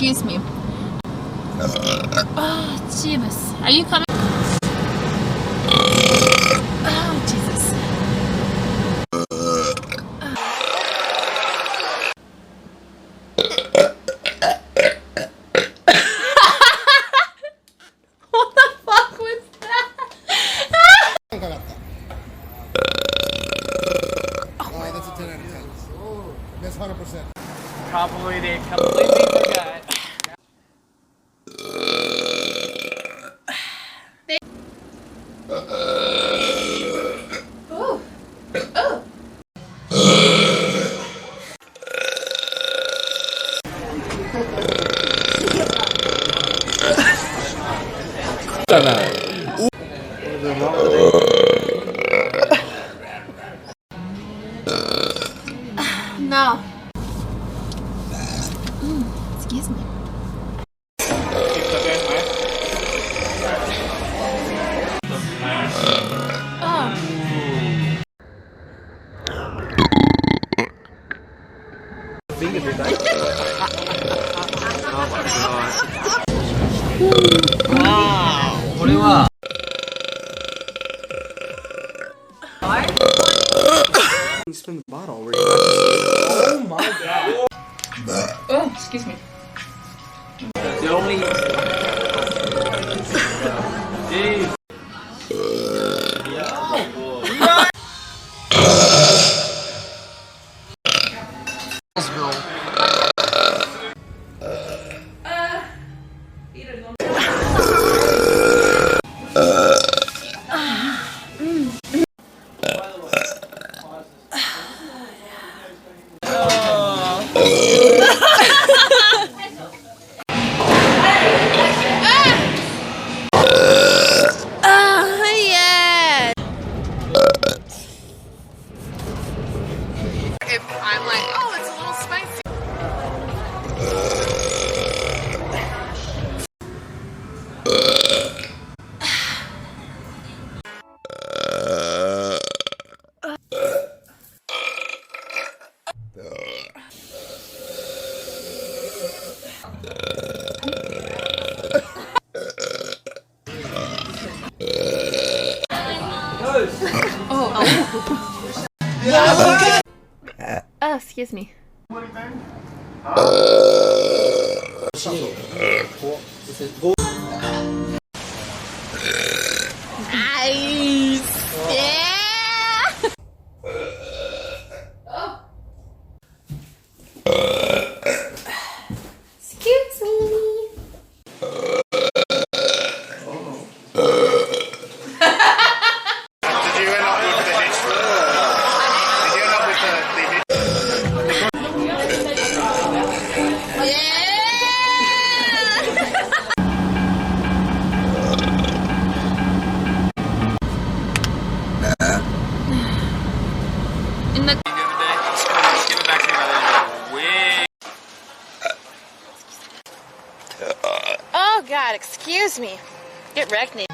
excuse me. Oh, Jesus. Are you coming? Oh, Jesus. What the fuck was that? Oh, that's a 10 out of 10. That's 100%. Probably they completely forgot. Oh. Oh. No. Excuse me. Oh. You spin the bottle where you oh my god. Oh, excuse me. The only Jeez. Yeah. If I'm like, oh, it's a little spicy. Oh, excuse me. Nice. Yeah. Oh. Excuse me. Oh God, excuse me. Get wrecked, Nate.